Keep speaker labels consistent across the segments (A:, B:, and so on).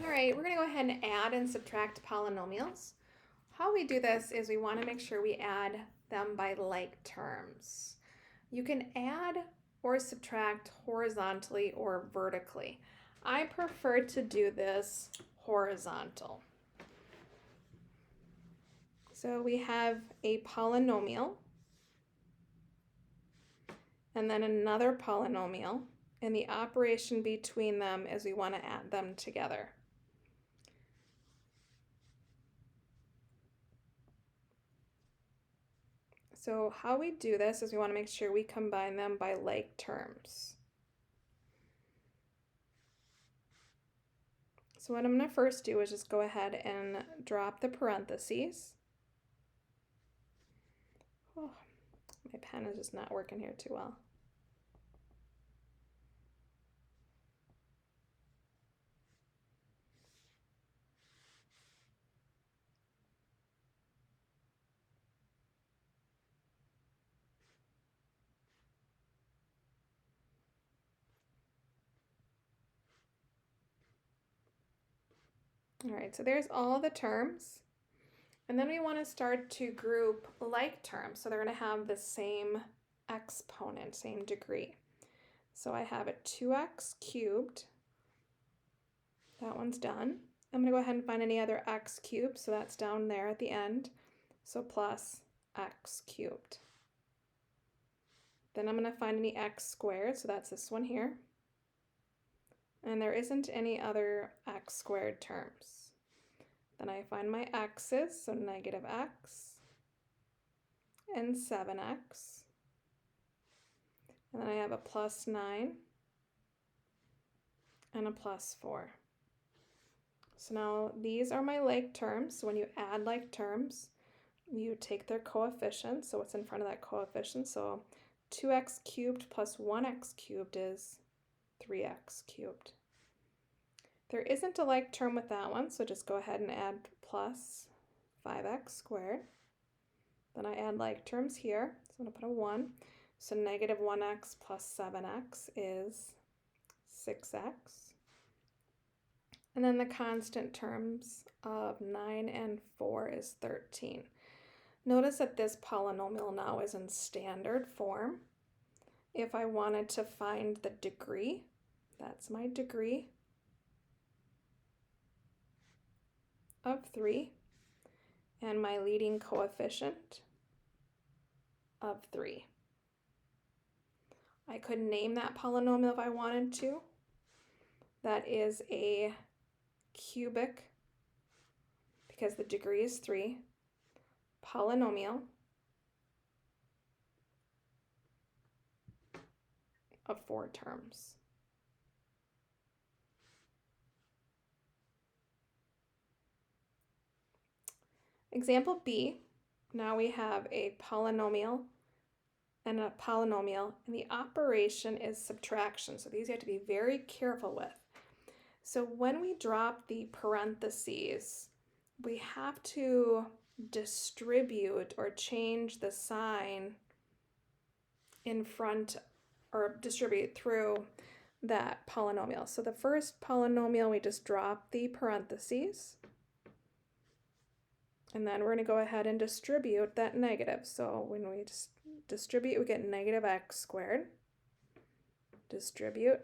A: All right, we're going to go ahead and add and subtract polynomials. How we do this is we want to make sure we add them by like terms. You can add or subtract horizontally or vertically. I prefer to do this horizontal. So we have a polynomial and then another polynomial, and the operation between them is we want to add them together. So how we do this is we want to make sure we combine them by like terms. So what I'm going to first do is just go ahead and drop the parentheses. Oh, my pen is just not working here too well. All right, so there's all the terms. And then we want to start to group like terms. So they're going to have the same exponent, same degree. So I have a 2x cubed. That one's done. I'm going to go ahead and find any other x cubed. So that's down there at the end. So plus x cubed. Then I'm going to find any x squared. So that's this one here. And there isn't any other x squared terms. Then I find my x's, so negative x and 7x. And then I have a plus 9 and a plus 4. So now these are my like terms. So when you add like terms, you take their coefficients. So what's in front of that coefficient? So 2x cubed plus 1x cubed is 3x cubed. There isn't a like term with that one, so just go ahead and add plus 5x squared. Then I add like terms here, so I'm going to put a 1. So negative 1x plus 7x is 6x. And then the constant terms of 9 and 4 is 13. Notice that this polynomial now is in standard form. If I wanted to find the degree, that's my degree of 3, and my leading coefficient of 3. I could name that polynomial if I wanted to. That is a cubic, because the degree is 3, polynomial of 4 terms. Example B, now we have a polynomial and a polynomial, and the operation is subtraction. So these you have to be very careful with. So when we drop the parentheses, we have to distribute or change the sign in front, or distribute through that polynomial. So the first polynomial, we just drop the parentheses. And then we're going to go ahead and distribute that negative. So when we distribute, we get negative x squared. Distribute,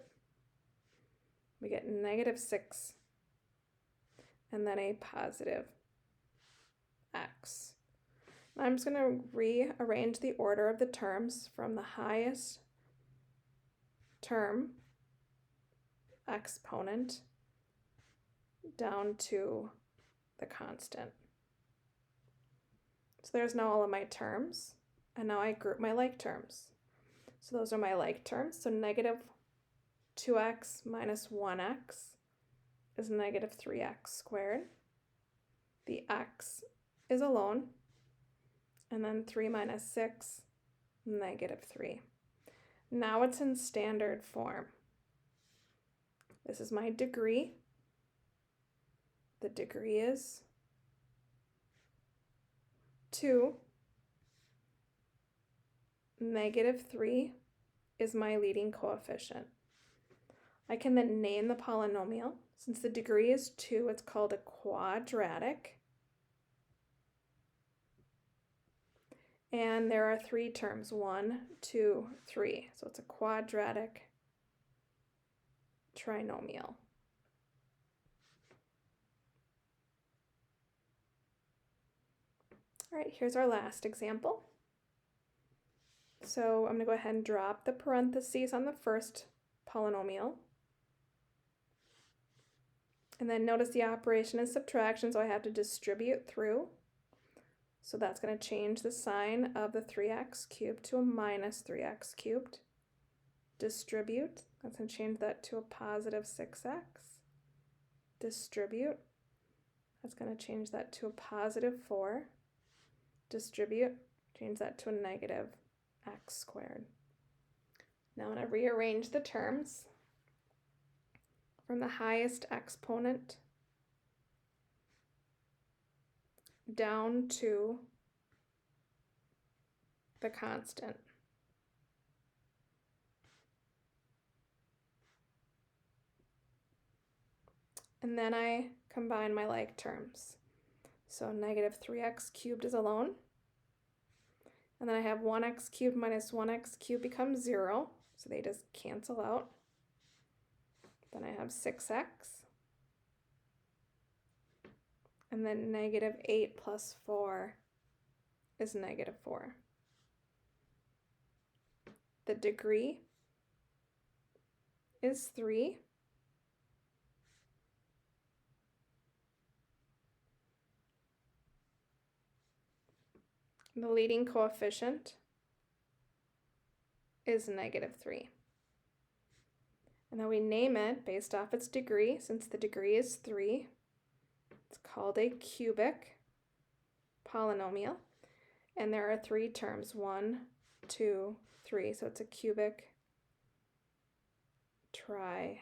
A: we get negative 6. And then a positive x. Now I'm just going to rearrange the order of the terms from the highest term, exponent, down to the constant. So there's now all of my terms, and now I group my like terms. So those are my like terms. So negative 2x minus 1x is negative 3x squared. The x is alone, and then 3 minus 6, negative 3. Now it's in standard form. This is my degree. The degree is 2. Negative 3 is my leading coefficient. I can then name the polynomial. Since the degree is 2, it's called a quadratic. And there are 3 terms, 1, 2, 3. So it's a quadratic trinomial. All right, here's our last example. So I'm going to go ahead and drop the parentheses on the first polynomial. And then notice the operation is subtraction, so I have to distribute through. So that's going to change the sign of the 3x cubed to a minus 3x cubed. Distribute, that's going to change that to a positive 6x. Distribute, that's going to change that to a positive 4. Distribute, change that to a negative x squared. Now I'm going to rearrange the terms from the highest exponent down to the constant. And then I combine my like terms. So negative 3x cubed is alone. And then I have 1x cubed minus 1x cubed becomes 0. So they just cancel out. Then I have 6x. And then negative 8 plus 4 is negative 4. The degree is 3. The leading coefficient is negative 3. And then we name it based off its degree. Since the degree is 3, it's called a cubic polynomial. And there are 3 terms, 1, 2, 3. So it's a cubic trinomial.